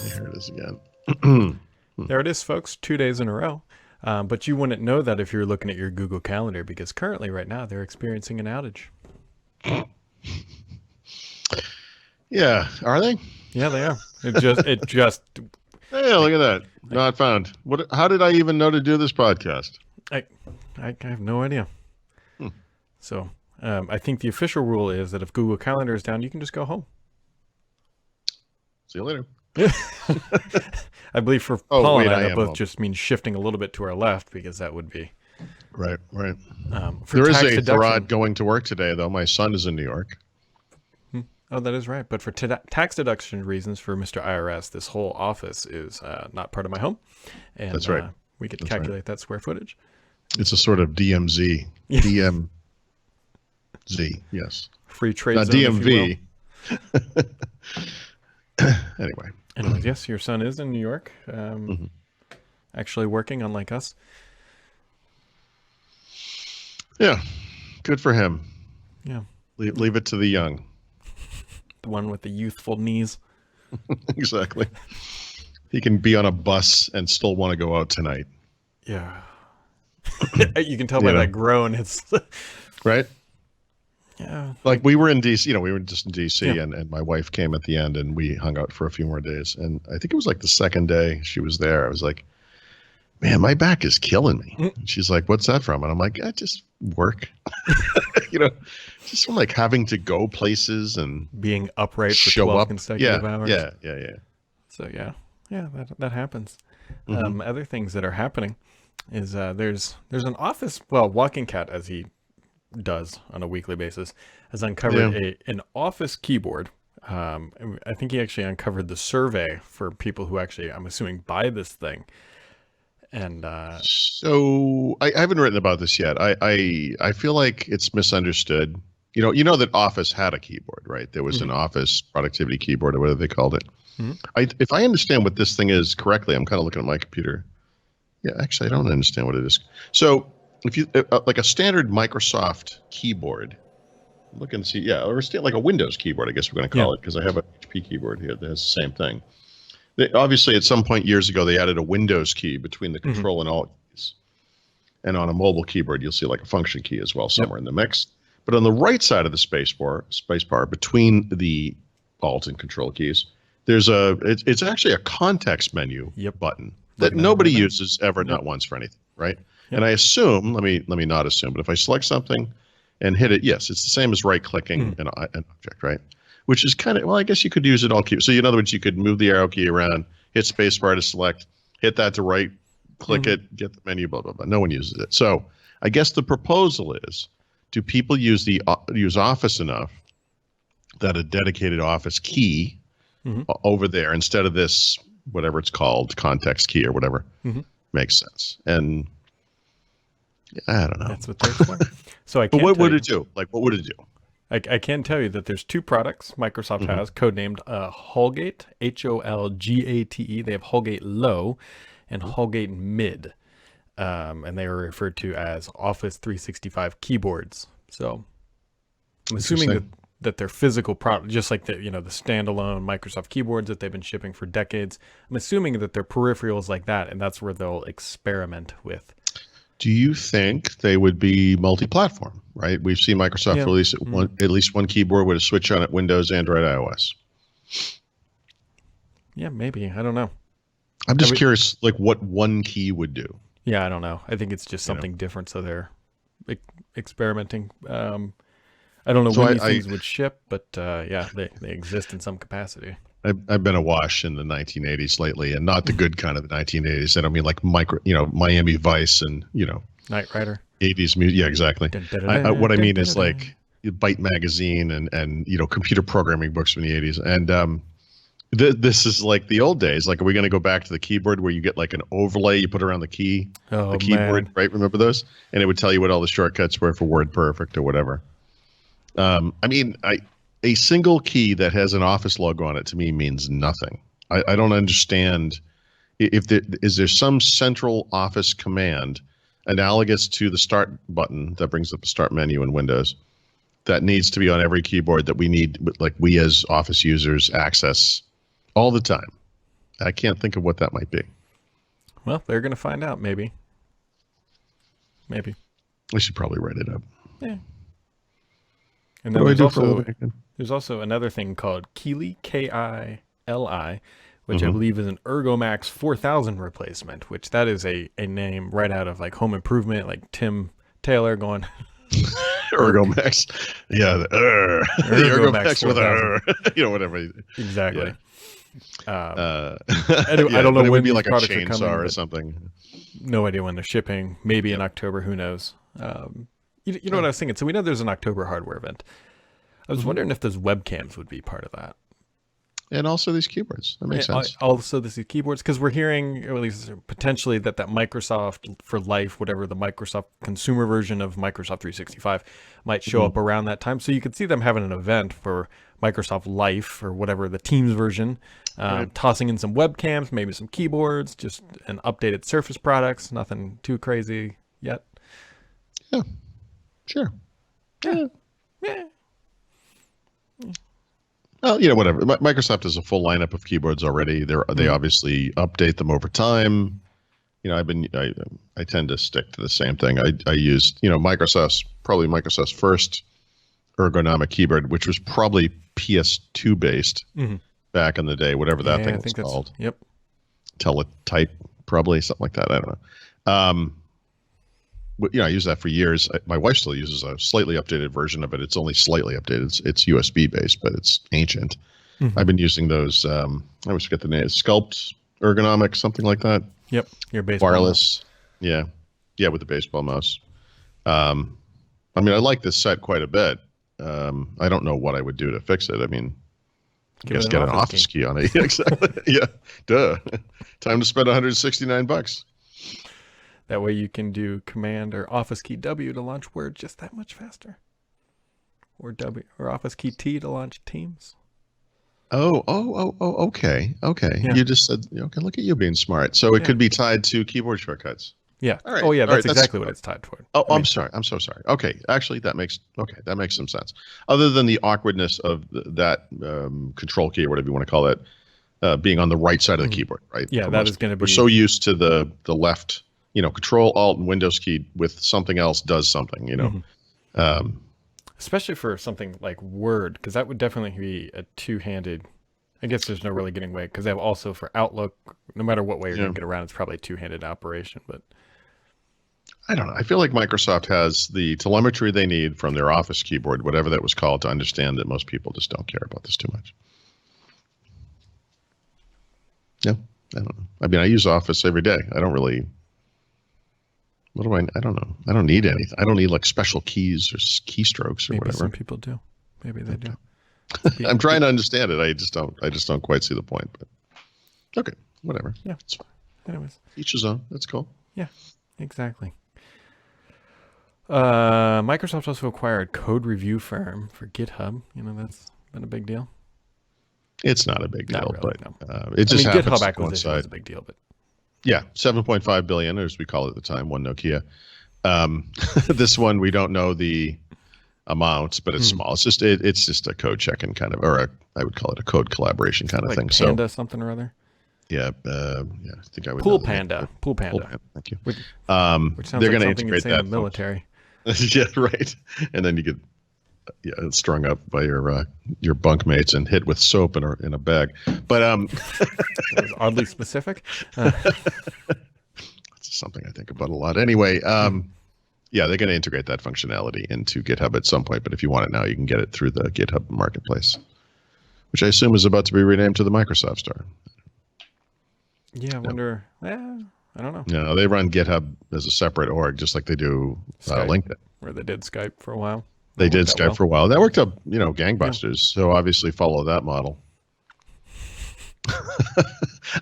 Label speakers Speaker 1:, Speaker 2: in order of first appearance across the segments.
Speaker 1: Here it is again.
Speaker 2: There it is, folks. 2 days in a row. But you wouldn't know that if you're looking at your Google Calendar because currently, right now, they're experiencing an outage.
Speaker 1: Yeah, are they?
Speaker 2: Yeah, they are. It just.
Speaker 1: Hey, look at that. Not found. What? How did I even know to do this podcast?
Speaker 2: I have no idea. So I think the official rule is that if Google Calendar is down, you can just go home.
Speaker 1: See you later.
Speaker 2: I believe for Paul and I, that both just means shifting a little bit to our left because that would be
Speaker 1: right.
Speaker 2: For
Speaker 1: there is
Speaker 2: tax
Speaker 1: a
Speaker 2: deduction,
Speaker 1: fraud going to work today, though. My son is in New York.
Speaker 2: Oh, that is right. But for tax deduction reasons for Mr. IRS, this whole office is not part of my home, and
Speaker 1: that's right.
Speaker 2: We could calculate that square footage.
Speaker 1: It's a sort of DMZ. DMZ, yes.
Speaker 2: Free trade
Speaker 1: not
Speaker 2: zone,
Speaker 1: DMV. Anyway.
Speaker 2: Anyways, yes, your son is in New York, actually working, unlike us.
Speaker 1: Yeah, good for him.
Speaker 2: Yeah.
Speaker 1: Leave it to the young.
Speaker 2: The one with the youthful knees.
Speaker 1: Exactly. He can be on a bus and still want to go out tonight.
Speaker 2: Yeah. You can tell by that groan. It's
Speaker 1: right.
Speaker 2: Yeah.
Speaker 1: Like we were in DC, we were just in DC and my wife came at the end and we hung out for a few more days. And I think it was like the second day she was there. I was like, man, my back is killing me. And she's like, what's that from? And I'm like, just work. Just from like having to go places and
Speaker 2: being upright for
Speaker 1: show
Speaker 2: 12
Speaker 1: up.
Speaker 2: consecutive hours.
Speaker 1: Yeah.
Speaker 2: So that happens. Other things that are happening is there's an office, Walking Cat, as he does on a weekly basis, has uncovered an office keyboard. I think he actually uncovered the survey for people who actually, I'm assuming, buy this thing. And
Speaker 1: so I haven't written about this yet. I feel like it's misunderstood. You know that Office had a keyboard, right? There was an Office productivity keyboard, or whatever they called it. If I understand what this thing is correctly, I'm kind of looking at my computer. Yeah, actually, I don't understand what it is. So if you like a standard Microsoft keyboard, look and see, or like a Windows keyboard, I guess we're going to call it, because I have an HP keyboard here that has the same thing. Obviously, at some point years ago, they added a Windows key between the Control and Alt keys. And on a mobile keyboard, you'll see like a function key as well somewhere in the mix. But on the right side of the space bar between the Alt and Control keys, there's it's actually a context menu button that nobody uses ever, not once, for anything, right? And I assume, let me not assume, but if I select something and hit it, yes, it's the same as right-clicking an object, right? Which is kind of, I guess you could use it all key. So in other words, you could move the arrow key around, hit spacebar to select, hit that to right, click it, get the menu, blah, blah, blah. No one uses it. So I guess the proposal is, do people use Office enough that a dedicated Office key over there instead of this, whatever it's called, context key or whatever, makes sense? And I don't know.
Speaker 2: That's what they're exploring. So
Speaker 1: but what would it do? Like, what would it do?
Speaker 2: I can tell you that there's two products Microsoft has, codenamed Holgate, Holgate. They have Holgate Low and Holgate Mid, and they are referred to as Office 365 keyboards. So I'm assuming that they're physical product, just like the standalone Microsoft keyboards that they've been shipping for decades. I'm assuming that they're peripherals like that, and that's where they'll experiment with.
Speaker 1: Do you think they would be multi-platform, right? We've seen Microsoft release at least one keyboard with a switch on it, Windows, Android, iOS.
Speaker 2: Yeah, maybe. I don't know.
Speaker 1: I'm just curious, like, what one key would do.
Speaker 2: Yeah, I don't know. I think it's just something different, so they're experimenting. I don't know when these things would ship, but they exist in some capacity.
Speaker 1: I've been awash in the 1980s lately, and not the good kind of the 1980s. I don't mean like Miami Vice and
Speaker 2: Knight Rider
Speaker 1: 80s music. Yeah, exactly. What I mean is like Byte magazine and computer programming books from the 80s. And this is like the old days. Like, are we going to go back to the keyboard where you get like an overlay you put around the keyboard, right? Remember those? And it would tell you what all the shortcuts were for WordPerfect or whatever. A single key that has an Office logo on it to me means nothing. I don't understand is there some central Office command analogous to the Start button that brings up the Start menu in Windows that needs to be on every keyboard that we need, like we as Office users access all the time. I can't think of what that might be.
Speaker 2: Well, they're going to find out, maybe. Maybe.
Speaker 1: I should probably write it up.
Speaker 2: Yeah. And then
Speaker 1: What do I
Speaker 2: there's
Speaker 1: do for a
Speaker 2: also,
Speaker 1: living again?
Speaker 2: there's also another thing called Kili, Kili, which I
Speaker 1: Mhm.
Speaker 2: believe is an Ergomax 4000 replacement, which that is a name right out of like Home Improvement, like Tim Taylor going,
Speaker 1: Ergomax. Yeah. The
Speaker 2: Ergomax
Speaker 1: Ergomax with
Speaker 2: 4000.
Speaker 1: whatever.
Speaker 2: Exactly.
Speaker 1: Yeah.
Speaker 2: I don't know
Speaker 1: but it
Speaker 2: when
Speaker 1: would be
Speaker 2: these
Speaker 1: like a
Speaker 2: products are
Speaker 1: chainsaw
Speaker 2: coming,
Speaker 1: or
Speaker 2: but
Speaker 1: something.
Speaker 2: no idea when they're shipping. Maybe in October, who knows? You know what I was thinking? So we know there's an October hardware event. I was wondering if those webcams would be part of that.
Speaker 1: And also these keyboards. That makes sense.
Speaker 2: Also, this is keyboards, because we're hearing, or at least potentially, that Microsoft for Life, whatever the Microsoft consumer version of Microsoft 365, might show up around that time. So you could see them having an event for Microsoft Life or whatever, the Teams version, tossing in some webcams, maybe some keyboards, just an updated Surface products. Nothing too crazy yet.
Speaker 1: Yeah. Sure.
Speaker 2: Yeah.
Speaker 1: Well, whatever. Microsoft has a full lineup of keyboards already. They obviously update them over time. I tend to stick to the same thing. I used, Microsoft's first ergonomic keyboard, which was probably PS2 based back in the day, whatever that thing was called.
Speaker 2: Yep.
Speaker 1: Teletype, probably something like that. I don't know. But, I used that for years. My wife still uses a slightly updated version of it. It's only slightly updated. It's USB based, but it's ancient. I've been using those. I always forget the name. Sculpt Ergonomic, something like that.
Speaker 2: Yep. Your baseball
Speaker 1: Wireless. Mouse. Yeah, with the baseball mouse. I like this set quite a bit. I don't know what I would do to fix it. I guess get an office key on it. Yeah, exactly. Yeah. Duh. Time to spend $169.
Speaker 2: That way you can do Command or Office key W to launch Word just that much faster. Or W or Office key T to launch Teams.
Speaker 1: Oh, okay.
Speaker 2: Yeah.
Speaker 1: You just said, okay, look at you being smart. So it could be tied to keyboard shortcuts.
Speaker 2: Yeah.
Speaker 1: All right.
Speaker 2: Oh, yeah,
Speaker 1: All right,
Speaker 2: that's exactly what it's tied toward.
Speaker 1: Oh, I'm sorry. I'm so sorry. Okay. Actually, that makes some sense. Other than the awkwardness of that control key or whatever you want to call it, being on the right side of the keyboard, right?
Speaker 2: Yeah, that is going to be.
Speaker 1: We're so used to the left, Control, Alt, and Windows key with something else does something,
Speaker 2: Especially for something like Word, because that would definitely be a two-handed. I guess there's no really getting away, because they have also for Outlook, no matter what way you're going to get around, it's probably a two-handed operation. But
Speaker 1: I don't know. I feel like Microsoft has the telemetry they need from their Office keyboard, whatever that was called, to understand that most people just don't care about this too much. Yeah, I don't know. I use Office every day. I don't really. I don't know. I don't need anything. I don't need like special keys or keystrokes or
Speaker 2: maybe
Speaker 1: whatever.
Speaker 2: some people do. Maybe they do.
Speaker 1: I'm trying to understand it. I just don't quite see the point. But okay, whatever.
Speaker 2: Yeah.
Speaker 1: It's fine.
Speaker 2: Anyways.
Speaker 1: Each his own. That's cool.
Speaker 2: Yeah, exactly. Microsoft also acquired code review firm for GitHub. That's been a big deal.
Speaker 1: It's not a big deal,
Speaker 2: really,
Speaker 1: but
Speaker 2: no.
Speaker 1: it just happens
Speaker 2: GitHub
Speaker 1: to
Speaker 2: acquisition
Speaker 1: coincide.
Speaker 2: was a big deal, but
Speaker 1: yeah, 7.5 billion, as we call it at the time, one Nokia. This one we don't know the amounts, but it's small. It's just a code checking kind of, or I would call it a code collaboration kind of
Speaker 2: like
Speaker 1: thing.
Speaker 2: Panda something or other.
Speaker 1: Yeah, I think I would.
Speaker 2: Pull Panda. Pull Panda.
Speaker 1: Thank you.
Speaker 2: Which sounds
Speaker 1: they're
Speaker 2: like
Speaker 1: going to
Speaker 2: something you'd
Speaker 1: integrate
Speaker 2: say in
Speaker 1: that.
Speaker 2: the military.
Speaker 1: Yeah, right. And then you get strung up by your bunk mates and hit with soap in a bag. But
Speaker 2: That was oddly specific.
Speaker 1: That's something I think about a lot. Anyway, yeah, they're going to integrate that functionality into GitHub at some point. But if you want it now, you can get it through the GitHub Marketplace, which I assume is about to be renamed to the Microsoft Store.
Speaker 2: Yeah, I wonder. I don't know.
Speaker 1: No, they run GitHub as a separate org, just like they do LinkedIn.
Speaker 2: Where they did Skype for a while.
Speaker 1: They did Skype for a while. That worked out, gangbusters. So obviously follow that model.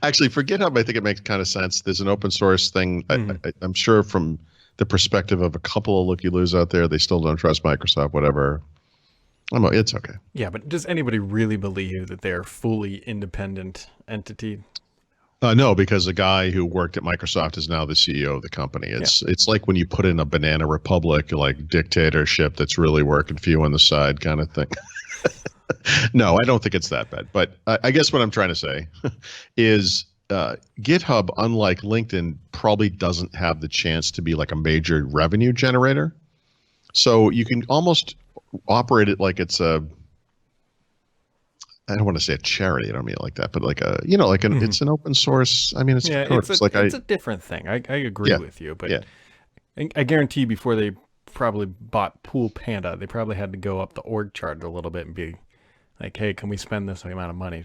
Speaker 1: Actually, for GitHub, I think it makes kind of sense. There's an open source thing. I'm sure from the perspective of a couple of looky-loos out there, they still don't trust Microsoft, whatever. It's okay.
Speaker 2: Yeah, but does anybody really believe that they're a fully independent entity?
Speaker 1: No, because the guy who worked at Microsoft is now the CEO of the company. It's like when you put in a banana republic, like dictatorship that's really working for you on the side kind of thing. No, I don't think it's that bad. But I guess what I'm trying to say is GitHub, unlike LinkedIn, probably doesn't have the chance to be like a major revenue generator. So you can almost operate it like it's a, I don't want to say a charity. I don't mean it like that, but like a, like it's an open source. I mean, it's
Speaker 2: it's a different thing. I agree with you, but I guarantee you before they probably bought Pull Panda, they probably had to go up the org chart a little bit and be like, hey, can we spend this amount of money?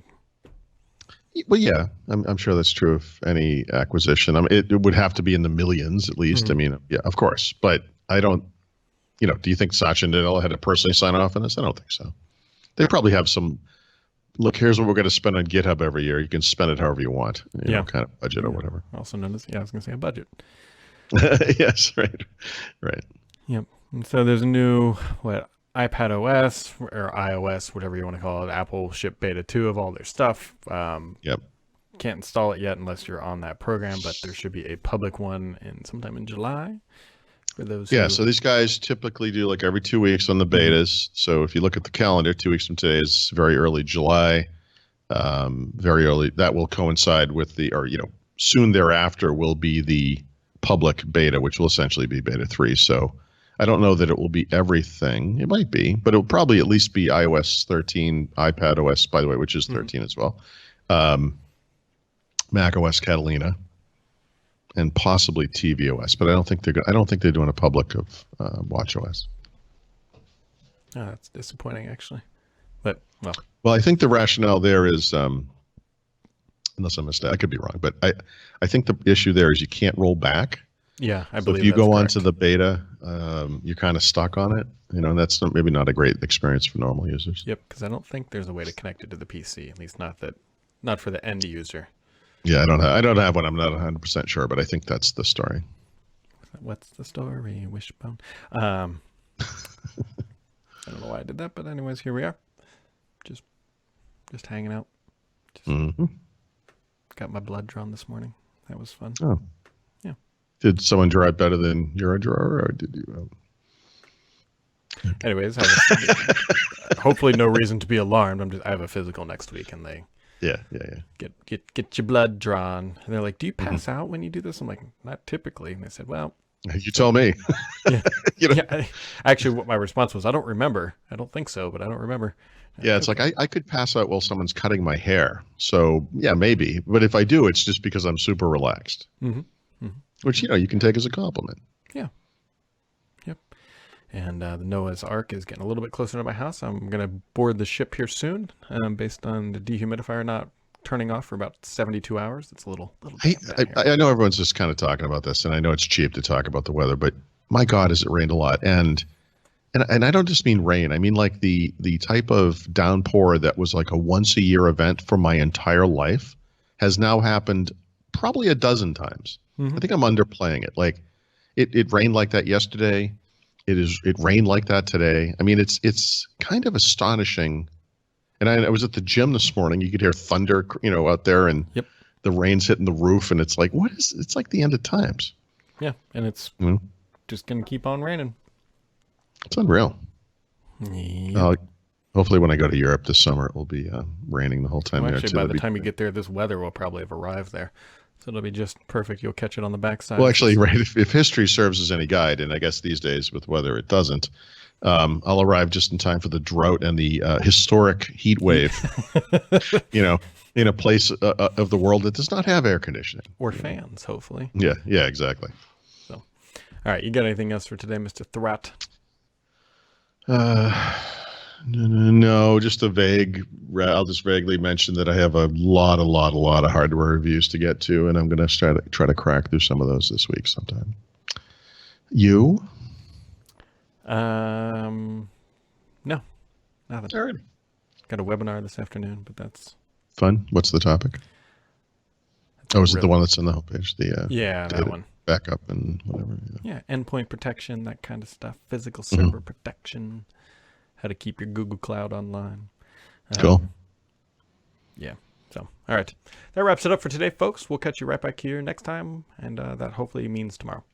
Speaker 1: Well, yeah, I'm sure that's true of any acquisition. I mean, it would have to be in the millions at least. I mean, yeah, of course, but I don't, do you think Satya Nadella had to personally sign off on this? I don't think so. They probably have some, look, here's what we're going to spend on GitHub every year. You can spend it however you want, kind of budget or whatever.
Speaker 2: Also known as, I was going to say a budget.
Speaker 1: Yes, right.
Speaker 2: Yep. And so there's a new, iPad OS or iOS, whatever you want to call it. Apple shipped beta 2 of all their stuff.
Speaker 1: Yep.
Speaker 2: Can't install it yet unless you're on that program, but there should be a public one sometime in July for those.
Speaker 1: Yeah. So these guys typically do like every 2 weeks on the betas. So if you look at the calendar, 2 weeks from today is very early July. Very early. That will coincide with soon thereafter will be the public beta, which will essentially be beta 3. So I don't know that it will be everything. It might be, but it'll probably at least be iOS 13, iPad OS, by the way, which is 13 as well, Mac OS Catalina, and possibly tvOS. But I don't think they're doing a public of Watch OS.
Speaker 2: Oh, that's disappointing, actually. But
Speaker 1: well, I think the rationale there is, unless I'm mistaken, I could be wrong, but I think the issue there is you can't roll back.
Speaker 2: Yeah, I believe
Speaker 1: so if you go onto the beta, you're kind of stuck on it, and that's maybe not a great experience for normal users.
Speaker 2: Yep, because I don't think there's a way to connect it to the PC, at least not for the end user.
Speaker 1: Yeah, I don't have one. I'm not 100% sure, but I think that's the story.
Speaker 2: What's the story, Wishbone? I don't know why I did that, but anyways, here we are. Just hanging out. Got my blood drawn this morning. That was fun.
Speaker 1: Oh.
Speaker 2: Yeah.
Speaker 1: Did someone draw it better than your drawer, or did you?
Speaker 2: Anyways, hopefully no reason to be alarmed. I have a physical next week, and they get your blood drawn, and they're like, "Do you pass out when you do this?" I'm like, "Not typically." And they said, "Well,
Speaker 1: you tell me."
Speaker 2: Yeah. Actually, what my response was, "I don't remember. I don't think so, but I don't remember."
Speaker 1: Yeah, it's like I could pass out while someone's cutting my hair. So yeah, maybe. But if I do, it's just because I'm super relaxed, which you can take as a compliment.
Speaker 2: Yeah. Yep. And the Noah's Ark is getting a little bit closer to my house. I'm gonna board the ship here soon, based on the dehumidifier not turning off for about 72 hours. It's a little.
Speaker 1: I know everyone's just kind of talking about this, and I know it's cheap to talk about the weather, but my God, has it rained a lot. And I don't just mean rain. I mean like the type of downpour that was like a once a year event for my entire life has now happened probably a dozen times. I think I'm underplaying it. Like it rained like that yesterday. It rained like that today. I mean, it's kind of astonishing. And I was at the gym this morning. You could hear thunder, out there, and the rain's hitting the roof, and it's like, it's like the end of times.
Speaker 2: Yeah, and it's just gonna keep on raining.
Speaker 1: It's unreal.
Speaker 2: Yep.
Speaker 1: Hopefully when I go to Europe this summer, it will be raining the whole time there.
Speaker 2: Actually, by the time you get there, this weather will probably have arrived there. So it'll be just perfect. You'll catch it on the backside.
Speaker 1: Well, actually, right, if history serves as any guide, and I guess these days with weather it doesn't, I'll arrive just in time for the drought and the historic heat wave, in a place of the world that does not have air conditioning.
Speaker 2: Or fans, hopefully.
Speaker 1: Yeah, exactly.
Speaker 2: So, all right, you got anything else for today, Mr. Thrat?
Speaker 1: No, just I'll just vaguely mention that I have a lot of hardware reviews to get to, and I'm going to try to crack through some of those this week sometime. You?
Speaker 2: No, nothing.
Speaker 1: All right.
Speaker 2: Got a webinar this afternoon, but that's
Speaker 1: fun. What's the topic? Is it the one that's on the homepage?
Speaker 2: That one.
Speaker 1: Backup and whatever.
Speaker 2: Yeah, endpoint protection, that kind of stuff. Physical server protection. How to keep your Google Cloud online.
Speaker 1: Cool.
Speaker 2: Yeah. So, all right. That wraps it up for today, folks. We'll catch you right back here next time, and that hopefully means tomorrow.